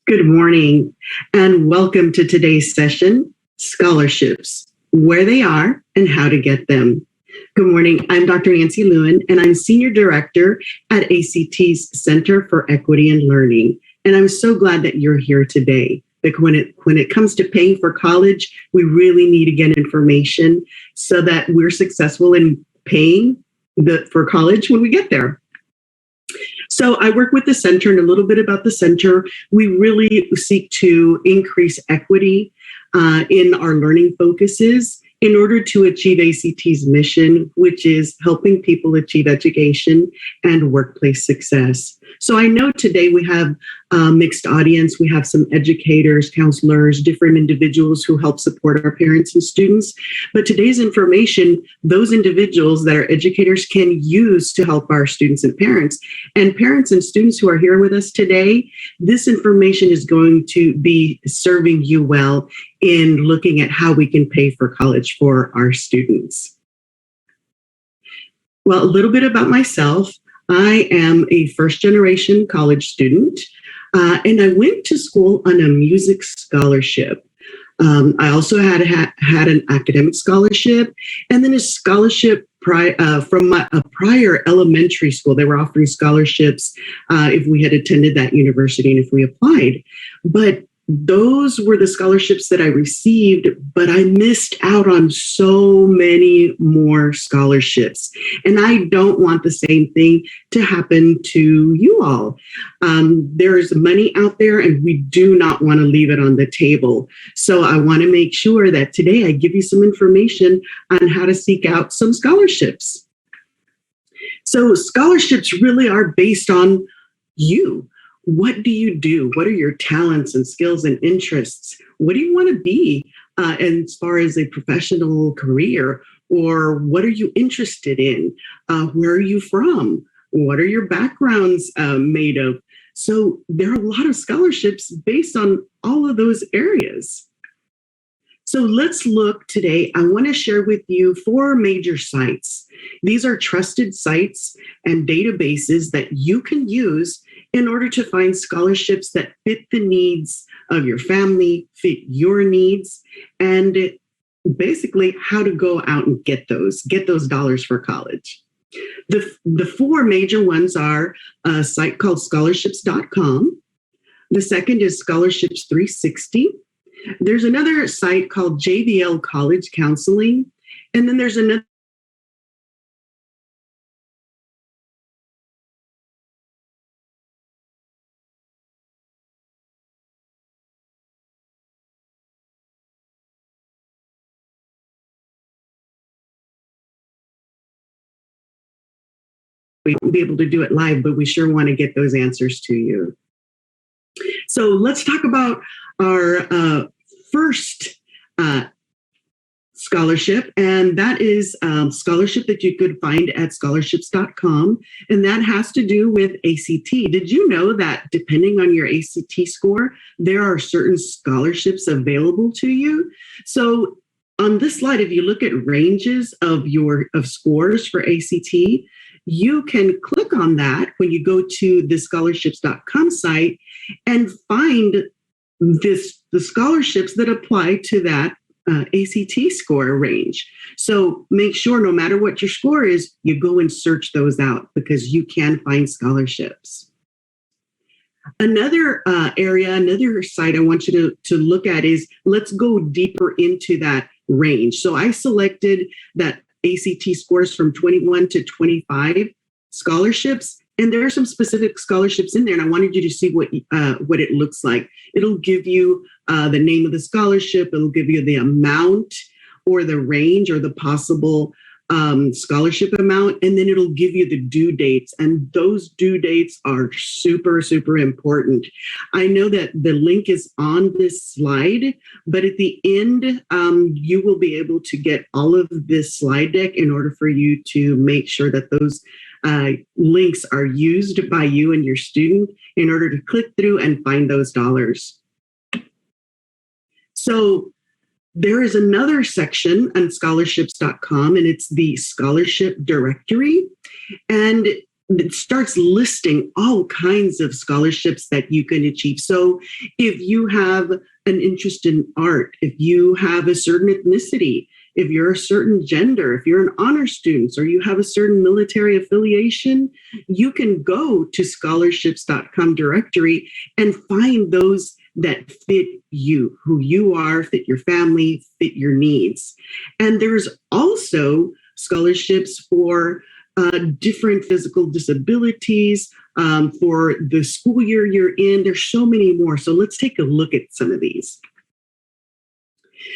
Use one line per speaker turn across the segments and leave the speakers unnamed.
Good morning and welcome to today's session, Scholarships, Where They Are and How to Get Them. Good morning, I'm Dr. Nancy Lewin and I'm Senior Director at ACT's Center for Equity and Learning. And I'm so glad that you're here today. Like when it comes to paying for college, we really need to get information so that we're successful in paying for college when we get there. So I work with the center, and a little bit about the center. We really seek to increase equity in our learning focuses in order to achieve ACT's mission, which is helping people achieve education and workplace success. So I know today we have a mixed audience. We have some educators, counselors, different individuals who help support our parents and students. But today's information, those individuals that are educators can use to help our students and parents. And parents and students who are here with us today, this information is going to be serving you well in looking at how we can pay for college for our students. Well, a little bit about myself. I am a first-generation college student, and I went to school on a music scholarship. I also had an academic scholarship, and then a scholarship from a prior elementary school. They were offering scholarships if we had attended that university and if we applied. But those were the scholarships that I received, but I missed out on so many more scholarships. And I don't want the same thing to happen to you all. There's money out there and we do not want to leave it on the table. So I want to make sure that today I give you some information on how to seek out some scholarships. So scholarships really are based on you. What do you do? What are your talents and skills and interests? What do you want to be as far as a professional career? Or what are you interested in? Where are you from? What are your backgrounds made of? So there are a lot of scholarships based on all of those areas. So let's look today. I want to share with you 4 major sites. These are trusted sites and databases that you can use in order to find scholarships that fit the needs of your family, fit your needs, and basically how to go out and get those dollars for college. The 4 major ones are a site called scholarships.com. The second is Scholarships 360. There's another site called JVL College Counseling. And then there's another we won't be able to do it live, but we sure want to get those answers to you. So let's talk about our first scholarship, and that is scholarship that you could find at scholarships.com, and that has to do with ACT. Did you know that depending on your ACT score, there are certain scholarships available to you? So on this slide, if you look at ranges of scores for ACT, you can click on that when you go to the scholarships.com site and find the scholarships that apply to that ACT score range. So make sure no matter what your score is, you go and search those out because you can find scholarships. Another another site I want you to look at is, let's go deeper into that range. So I selected that ACT scores from 21 to 25 scholarships. And there are some specific scholarships in there, and I wanted you to see what it looks like. It'll give you the name of the scholarship. It'll give you the amount or the range or the possible scholarship amount, and then it'll give you the due dates. And those due dates are super, super important. I know that the link is on this slide, but at the end, you will be able to get all of this slide deck in order for you to make sure that those links are used by you and your student in order to click through and find those dollars. So there is another section on scholarships.com, and it's the scholarship directory. And it starts listing all kinds of scholarships that you can achieve. So if you have an interest in art, if you have a certain ethnicity, if you're a certain gender, if you're an honor student, or you have a certain military affiliation, you can go to scholarships.com directory and find those that fit you, who you are, fit your family, fit your needs. And there's also scholarships for different physical disabilities, for the school year you're in. There's so many more. So let's take a look at some of these.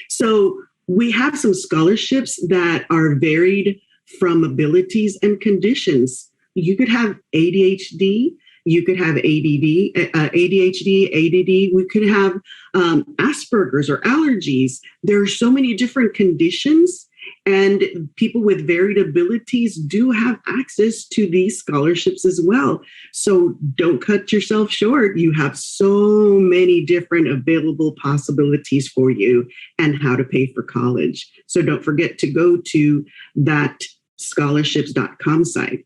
So we have some scholarships that are varied from abilities and conditions. You could have ADHD, you could have ADHD, ADD, we could have Asperger's or allergies. There are so many different conditions, and people with varied abilities do have access to these scholarships as well. So don't cut yourself short. You have so many different available possibilities for you and how to pay for college. So don't forget to go to that scholarships.com site.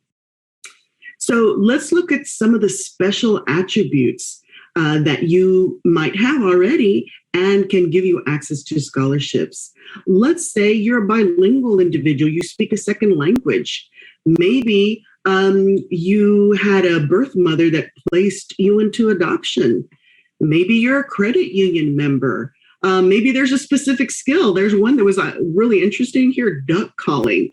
So let's look at some of the special attributes that you might have already and can give you access to scholarships. Let's say you're a bilingual individual, you speak a second language. Maybe you had a birth mother that placed you into adoption. Maybe you're a credit union member. Maybe there's a specific skill. There's one that was really interesting here, duck calling.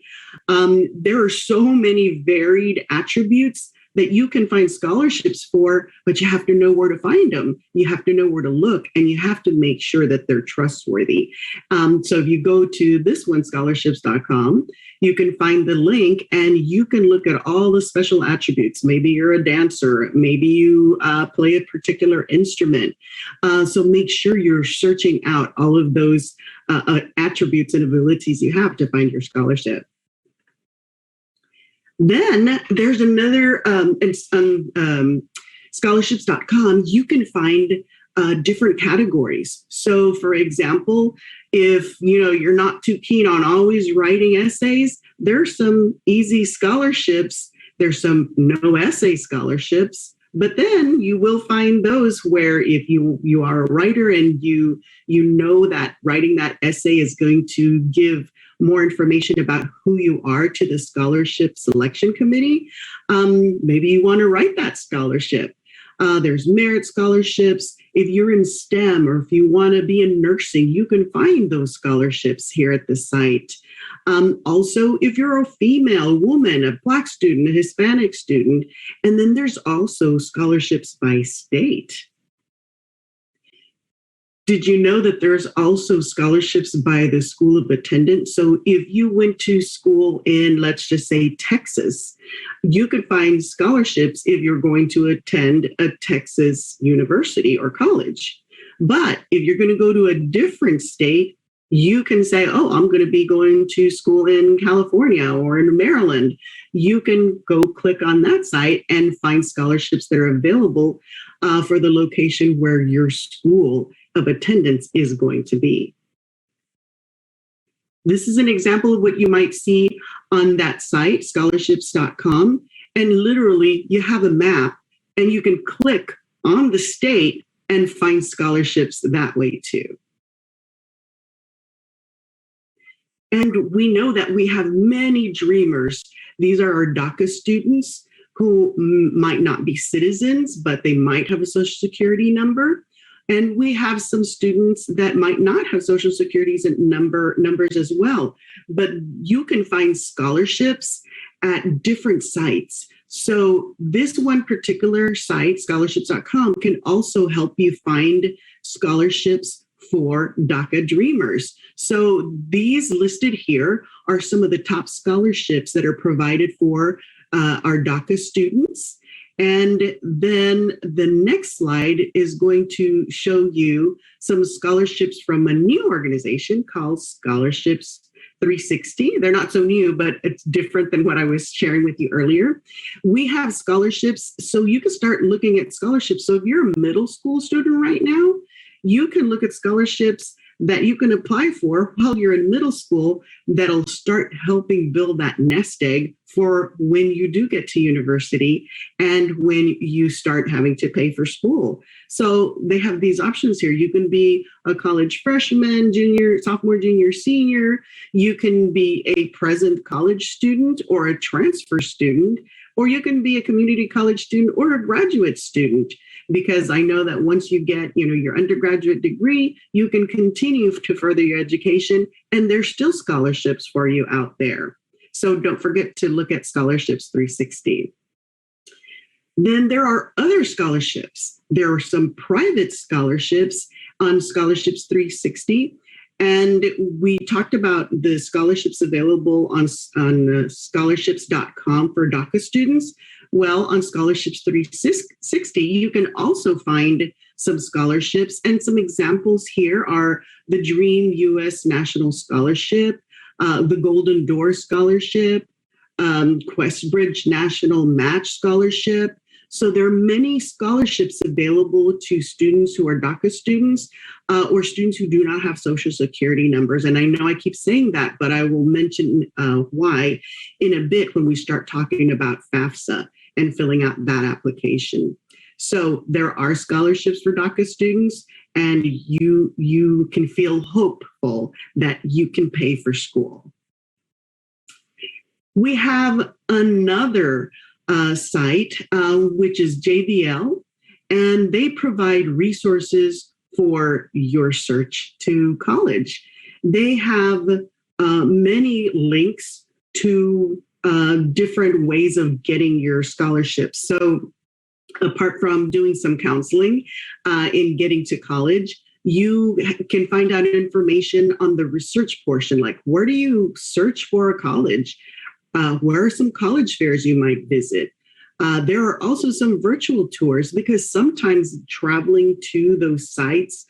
There are so many varied attributes that you can find scholarships for, but you have to know where to find them. You have to know where to look, and you have to make sure that they're trustworthy. So if you go to this one, scholarships.com, you can find the link and you can look at all the special attributes. Maybe you're a dancer. Maybe you play a particular instrument. So make sure you're searching out all of those attributes and abilities you have to find your scholarship. Then there's another scholarships.com. You can find different categories. So, for example, if you're not too keen on always writing essays, there's some easy scholarships. There's some no essay scholarships. But then you will find those where if you are a writer and you know that writing that essay is going to give more information about who you are to the scholarship selection committee, maybe you want to write that scholarship. There's merit scholarships. If you're in STEM or if you want to be in nursing, you can find those scholarships here at the site. Also, if you're a female, woman, a Black student, a Hispanic student, and then there's also scholarships by state. Did you know that there's also scholarships by the school of attendance? So if you went to school in, let's just say, Texas, you could find scholarships if you're going to attend a Texas university or college. But if you're going to go to a different state, you can say, oh, I'm going to be going to school in California or in Maryland. You can go click on that site and find scholarships that are available for the location where your school of attendance is going to be. This is an example of what you might see on that site, scholarships.com. And literally, you have a map and you can click on the state and find scholarships that way too. And we know that we have many dreamers. These are our DACA students who might not be citizens, but they might have a Social Security number. And we have some students that might not have Social Security's numbers as well. But you can find scholarships at different sites. So this one particular site, scholarships.com, can also help you find scholarships for DACA dreamers. So these listed here are some of the top scholarships that are provided for our DACA students. And then the next slide is going to show you some scholarships from a new organization called Scholarships 360. They're not so new, but it's different than what I was sharing with you earlier. We have scholarships, so you can start looking at scholarships. So if you're a middle school student right now, you can look at scholarships that you can apply for while you're in middle school that'll start helping build that nest egg for when you do get to university and when you start having to pay for school. So they have these options here. You can be a college freshman, junior, sophomore, junior, senior. You can be a present college student or a transfer student, or you can be a community college student or a graduate student. Because I know that once you get, your undergraduate degree, you can continue to further your education, and there's still scholarships for you out there. So don't forget to look at Scholarships 360. Then there are other scholarships. There are some private scholarships on Scholarships 360. And we talked about the scholarships available on scholarships.com for DACA students. Well, on Scholarships 360, you can also find some scholarships. And some examples here are the Dream U.S. National Scholarship, the Golden Door Scholarship, Questbridge National Match Scholarship. So there are many scholarships available to students who are DACA students or students who do not have Social Security numbers. And I know I keep saying that, but I will mention why in a bit when we start talking about FAFSA and filling out that application. So there are scholarships for DACA students, and you can feel hopeful that you can pay for school. We have another site, which is JVL, and they provide resources for your search to college. They have many links to different ways of getting your scholarships. So apart from doing some counseling in getting to college, you can find out information on the research portion, like where do you search for a college? Where are some college fairs you might visit? There are also some virtual tours, because sometimes traveling to those sites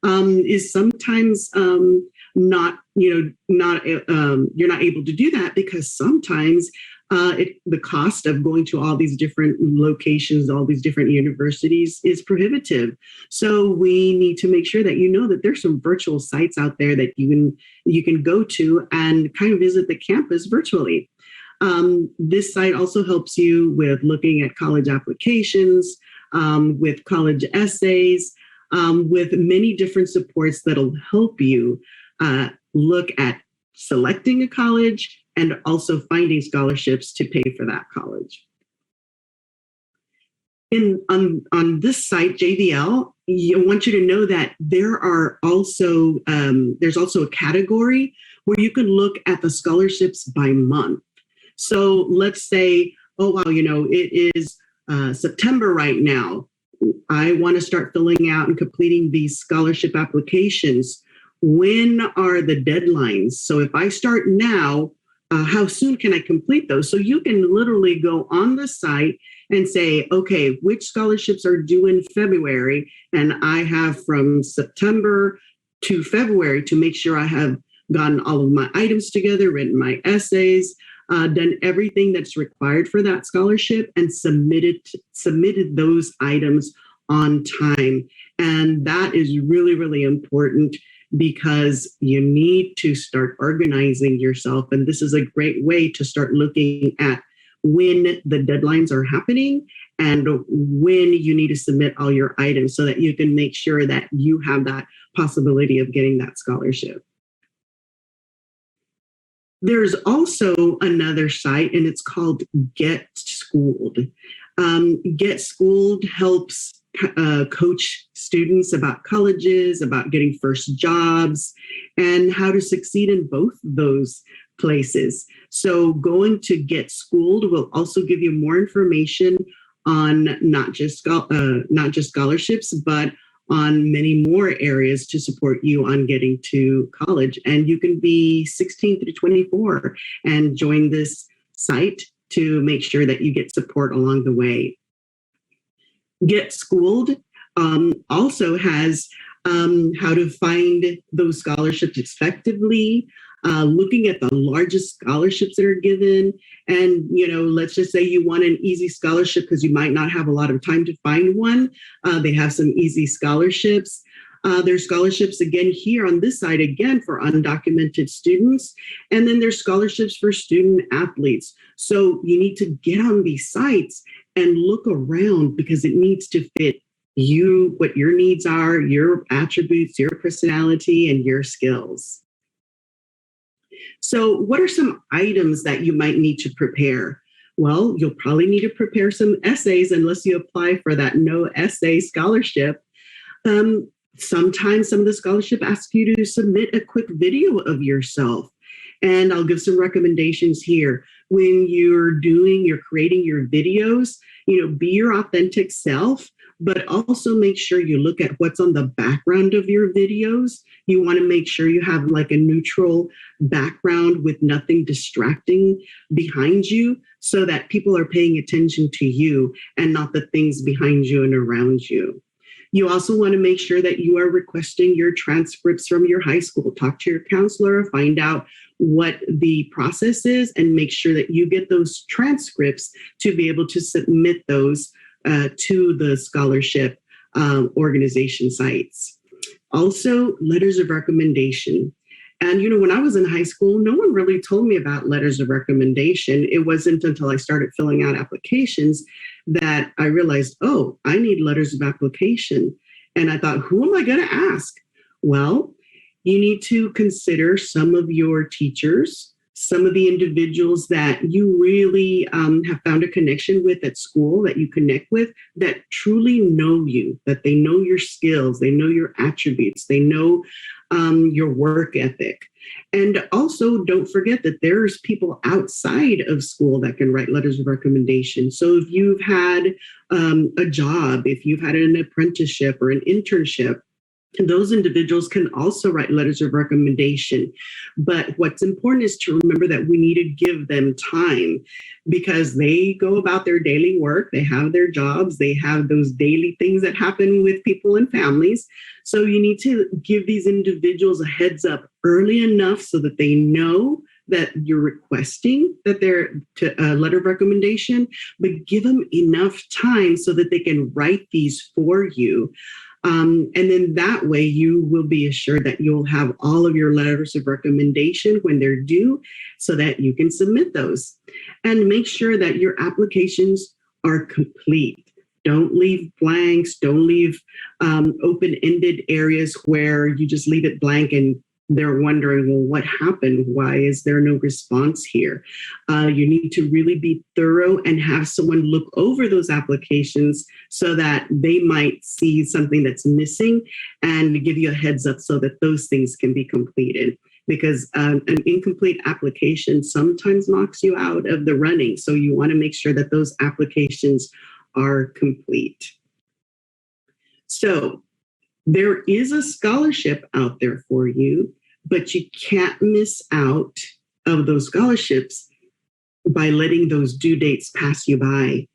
is sometimes not, you're not able to do that, because sometimes the cost of going to all these different locations, all these different universities is prohibitive. So we need to make sure that you know that there's some virtual sites out there that you can go to and kind of visit the campus virtually. This site also helps you with looking at college applications, with college essays, with many different supports that'll help you look at selecting a college and also finding scholarships to pay for that college. On this site, JVL, I want you to know that there's also a category where you can look at the scholarships by month. So let's say, oh, wow, it is September right now. I want to start filling out and completing these scholarship applications. When are the deadlines? So if I start now, how soon can I complete those? So you can literally go on the site and say, okay, which scholarships are due in February? And I have from September to February to make sure I have gotten all of my items together, written my essays, done everything that's required for that scholarship, and submitted those items on time. And that is really, really important, because you need to start organizing yourself. And this is a great way to start looking at when the deadlines are happening and when you need to submit all your items, so that you can make sure that you have that possibility of getting that scholarship. There's also another site, and it's called Get Schooled. Get Schooled helps coach students about colleges, about getting first jobs, and how to succeed in both those places. So going to Get Schooled will also give you more information on not just scholarships, but on many more areas to support you on getting to college. And you can be 16 through 24 and join this site to make sure that you get support along the way. Get Schooled also has how to find those scholarships effectively, looking at the largest scholarships that are given. And, let's just say you want an easy scholarship because you might not have a lot of time to find one. They have some easy scholarships. There's scholarships again here on this side, again for undocumented students. And then there's scholarships for student athletes. So you need to get on these sites and look around because it needs to fit you, what your needs are, your attributes, your personality, and your skills. So what are some items that you might need to prepare? Well, you'll probably need to prepare some essays unless you apply for that no essay scholarship. Sometimes some of the scholarship asks you to submit a quick video of yourself. And I'll give some recommendations here. When you're creating your videos, be your authentic self, but also make sure you look at what's on the background of your videos. You want to make sure you have like a neutral background with nothing distracting behind you so that people are paying attention to you and not the things behind you and around you. You also want to make sure that you are requesting your transcripts from your high school. Talk to your counselor, find out what the process is, and make sure that you get those transcripts to be able to submit those to the scholarship organization sites. Also, letters of recommendation. And, when I was in high school, no one really told me about letters of recommendation. It wasn't until I started filling out applications that I realized, oh, I need letters of application. And I thought, who am I going to ask? Well, you need to consider some of your teachers, some of the individuals that you really have found a connection with at school, that you connect with, that truly know you, that they know your skills, they know your attributes, they know your work ethic. And also don't forget that there's people outside of school that can write letters of recommendation. So if you've had a job, if you've had an apprenticeship or an internship, those individuals can also write letters of recommendation. But what's important is to remember that we need to give them time because they go about their daily work. They have their jobs. They have those daily things that happen with people and families. So you need to give these individuals a heads up early enough so that they know that you're requesting that they're a letter of recommendation, but give them enough time so that they can write these for you. And then that way you will be assured that you'll have all of your letters of recommendation when they're due so that you can submit those. And make sure that your applications are complete. Don't leave blanks. Don't leave open-ended areas where you just leave it blank and they're wondering, well, what happened? Why is there no response here? You need to really be thorough and have someone look over those applications so that they might see something that's missing and give you a heads up so that those things can be completed. Because an incomplete application sometimes knocks you out of the running. So you want to make sure that those applications are complete. So there is a scholarship out there for you, but you can't miss out of those scholarships by letting those due dates pass you by.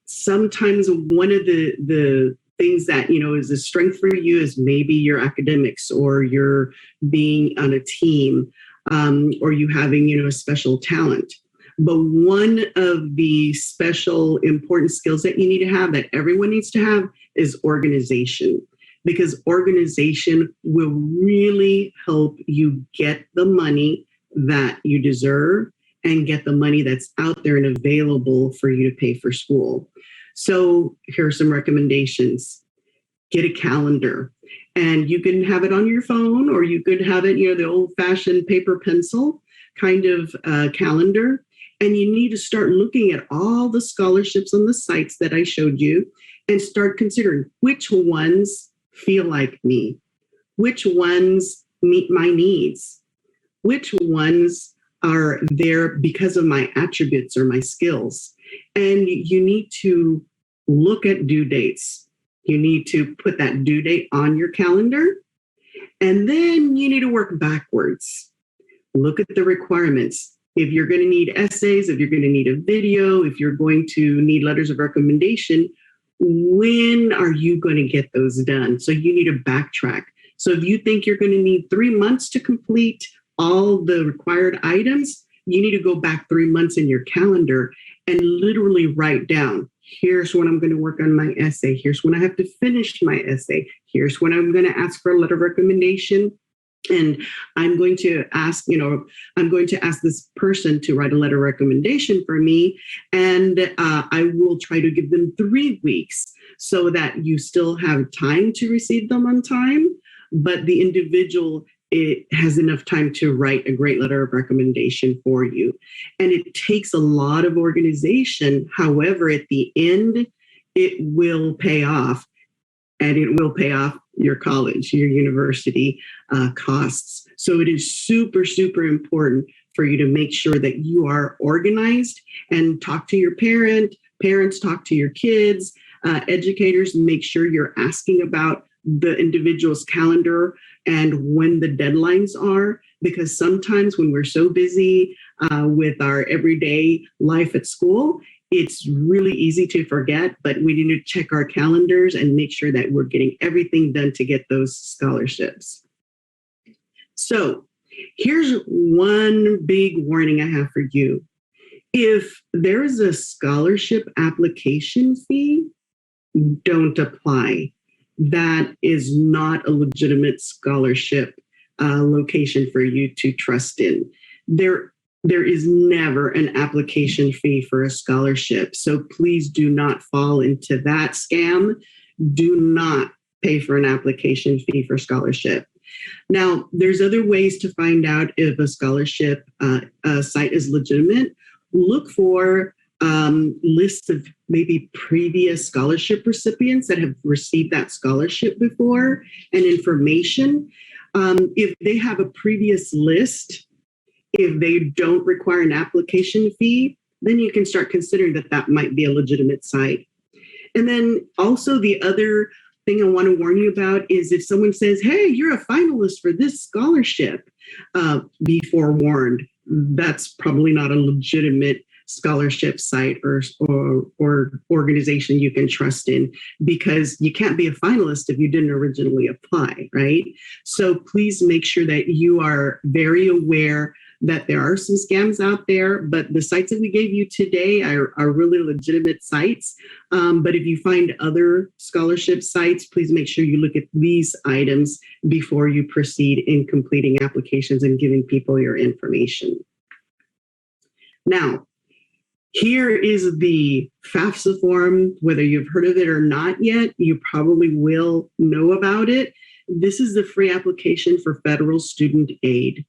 Sometimes one of the things that, is a strength for you is maybe your academics or your being on a team or you having, a special talent. But one of the special important skills that you need to have, that everyone needs to have, is organization. Because organization will really help you get the money that you deserve and get the money that's out there and available for you to pay for school. So here are some recommendations. Get a calendar, and you can have it on your phone, or you could have it, the old-fashioned paper pencil kind of calendar. And you need to start looking at all the scholarships on the sites that I showed you and start considering which ones feel like me, which ones meet my needs, which ones are there because of my attributes or my skills. And you need to look at due dates. You need to put that due date on your calendar, and then you need to work backwards. Look at the requirements. If you're going to need essays, if you're going to need a video, if you're going to need letters of recommendation, when are you going to get those done? So you need to backtrack. So if you think you're going to need 3 months to complete all the required items, you need to go back 3 months in your calendar and literally write down, Here's when I'm going to work on my essay. Here's when I have to finish my essay. Here's when I'm going to ask for a letter of recommendation. And I'm going to ask, I'm going to ask this person to write a letter of recommendation for me. And I will try to give them 3 weeks so that you still have time to receive them on time. But the individual, it has enough time to write a great letter of recommendation for you. And it takes a lot of organization. However, at the end, it will pay off. And it will pay off your college, your university costs. So it is super, super important for you to make sure that you are organized and talk to your parents talk to your kids, educators, make sure you're asking about the individual's calendar and when the deadlines are, because sometimes when we're so busy with our everyday life at school, it's really easy to forget, but we need to check our calendars and make sure that we're getting everything done to get those scholarships. So here's one big warning I have for you. If there is a scholarship application fee, don't apply. That is not a legitimate scholarship location for you to trust in. There is never an application fee for a scholarship. So please do not fall into that scam. Do not pay for an application fee for scholarship. Now, there's other ways to find out if a scholarship site is legitimate. Look for lists of maybe previous scholarship recipients that have received that scholarship before and information. If they have a previous list, if they don't require an application fee, then you can start considering that might be a legitimate site. And then also the other thing I want to warn you about is if someone says, hey, you're a finalist for this scholarship, be forewarned. That's probably not a legitimate scholarship site or organization you can trust in, because you can't be a finalist if you didn't originally apply, right? So please make sure that you are very aware that there are some scams out there, but the sites that we gave you today are really legitimate sites. But if you find other scholarship sites, please make sure you look at these items before you proceed in completing applications and giving people your information. Now, here is the FAFSA form. Whether you've heard of it or not yet, you probably will know about it. This is the free application for federal student aid.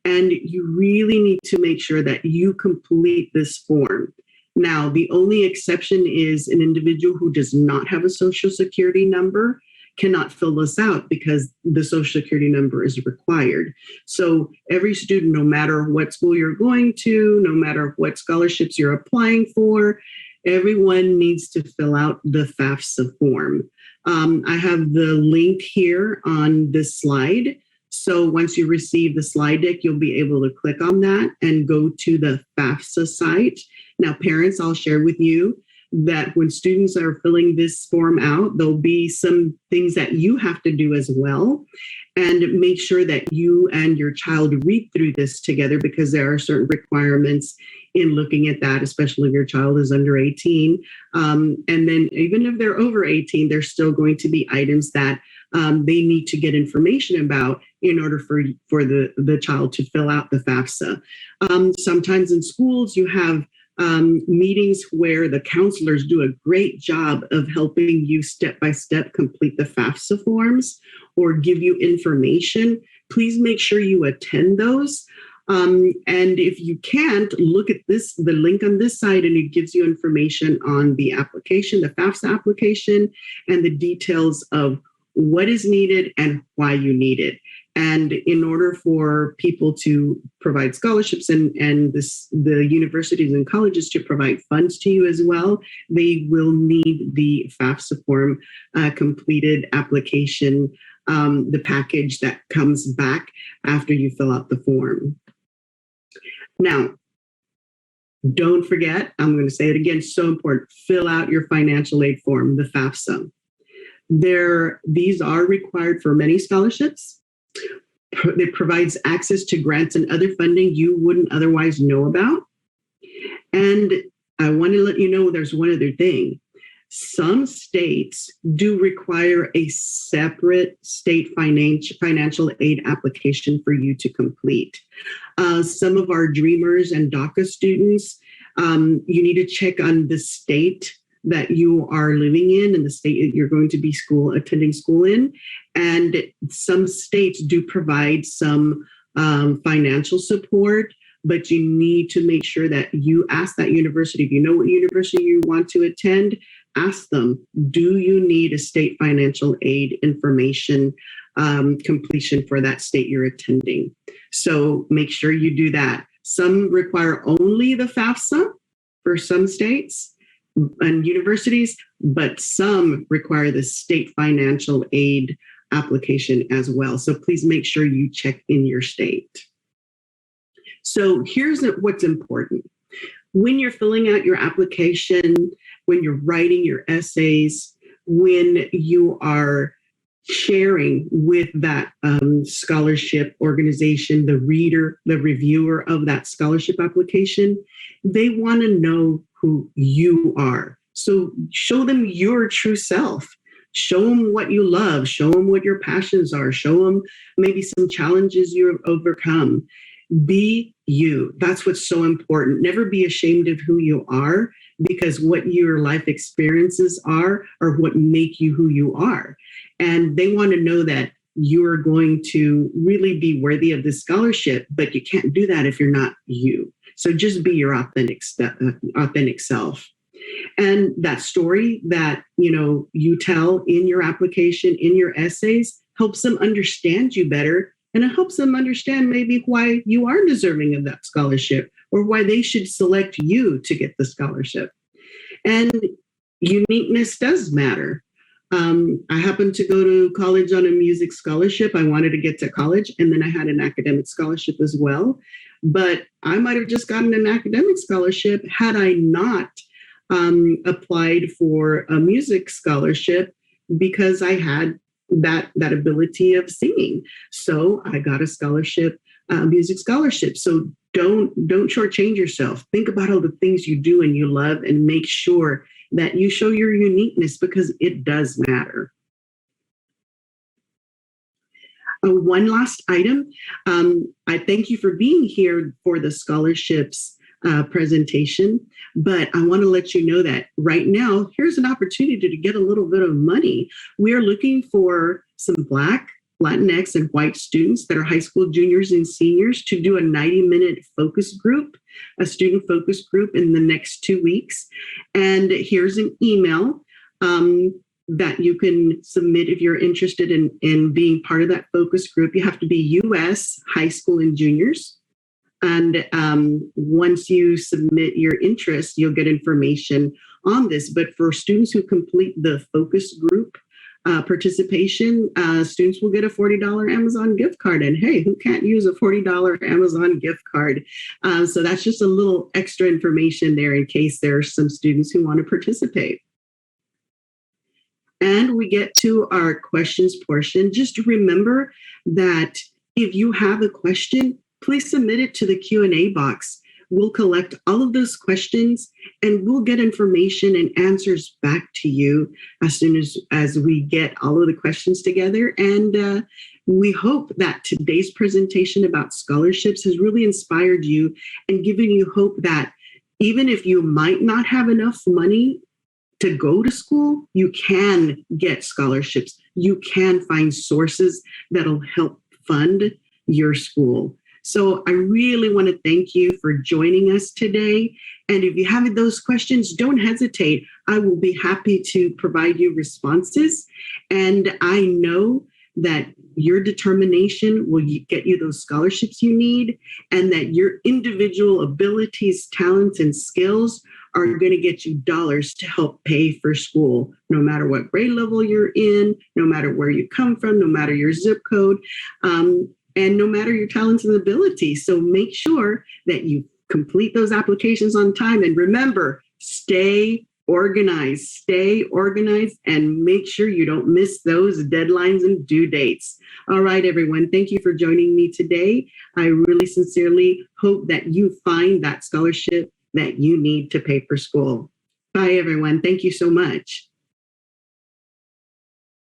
And you really need to make sure that you complete this form. Now, the only exception is an individual who does not have a Social Security number cannot fill this out because the Social Security number is required. So every student, no matter what school you're going to, no matter what scholarships you're applying for, everyone needs to fill out the FAFSA form. I have the link here on this slide. So once you receive the slide deck, you'll be able to click on that and go to the FAFSA site. Now, parents, I'll share with you that when students are filling this form out, there'll be some things that you have to do as well. And make sure that you and your child read through this together, because there are certain requirements in looking at that, especially if your child is under 18. And then even if they're over 18, there's still going to be items that they need to get information about in order for the child to fill out the FAFSA. Sometimes in schools, you have meetings where the counselors do a great job of helping you step-by-step complete the FAFSA forms or give you information. Please make sure you attend those. And if you can't, look at the link on this site, and it gives you information on the application, the FAFSA application, and the details of what is needed and why you need it. And in order for people to provide scholarships and the universities and colleges to provide funds to you as well, they will need the FAFSA form completed application, the package that comes back after you fill out the form. Now, don't forget, I'm going to say it again, so important, fill out your financial aid form, the FAFSA. These are required for many scholarships. It provides access to grants and other funding you wouldn't otherwise know about. And I want to let you know there's one other thing. Some states do require a separate state financial aid application for you to complete. Some of our Dreamers and DACA students, you need to check on the state that you are living in and the state that you're going to be attending school in. And some states do provide some financial support, but you need to make sure that you ask that university. If you know what university you want to attend, ask them, do you need a state financial aid information completion for that state you're attending? So make sure you do that. Some require only the FAFSA for some states and universities, but some require the state financial aid application as well. So please make sure you check in your state. So here's what's important. When you're filling out your application, when you're writing your essays, when you are sharing with that scholarship organization, the reader, the reviewer of that scholarship application, they want to know who you are. So show them your true self. Show them what you love. Show them what your passions are. Show them maybe some challenges you've overcome. Be you. That's what's so important. Never be ashamed of who you are, because what your life experiences are what make you who you are. And they want to know that you're going to really be worthy of this scholarship, but you can't do that if you're not you. So just be your authentic self. And that story that, you tell in your application, in your essays, helps them understand you better. And it helps them understand maybe why you are deserving of that scholarship or why they should select you to get the scholarship. And uniqueness does matter. I happened to go to college on a music scholarship. I wanted to get to college, and then I had an academic scholarship as well. But I might have just gotten an academic scholarship had I not applied for a music scholarship, because I had that ability of singing. So I got a scholarship, music scholarship. So don't shortchange yourself. Think about all the things you do and you love, and make sure that you show your uniqueness, because it does matter. One last item. I thank you for being here for the scholarships presentation, but I want to let you know that right now, here's an opportunity to get a little bit of money. We are looking for some Black, Latinx, and white students that are high school juniors and seniors to do a 90-minute focus group, a student focus group in the next 2 weeks. And here's an email that you can submit if you're interested in being part of that focus group. You have to be U.S. high school and juniors. And once you submit your interest, you'll get information on this. But for students who complete the focus group participation, students will get a $40 Amazon gift card. And hey, who can't use a $40 Amazon gift card? So that's just a little extra information there in case there are some students who want to participate. And we get to our questions portion. Just remember that if you have a question, please submit it to the Q&A box. We'll collect all of those questions and we'll get information and answers back to you as soon as we get all of the questions together. And we hope that today's presentation about scholarships has really inspired you and given you hope that even if you might not have enough money to go to school, you can get scholarships. You can find sources that'll help fund your school. So I really want to thank you for joining us today. And if you have those questions, don't hesitate. I will be happy to provide you responses. And I know that your determination will get you those scholarships you need, and that your individual abilities, talents, and skills are going to get you dollars to help pay for school, no matter what grade level you're in, no matter where you come from, no matter your zip code, and no matter your talents and abilities. So make sure that you complete those applications on time. And remember, stay organized, and make sure you don't miss those deadlines and due dates. All right, everyone, thank you for joining me today. I really sincerely hope that you find that scholarship that you need to pay for school. Bye, everyone. Thank you so much.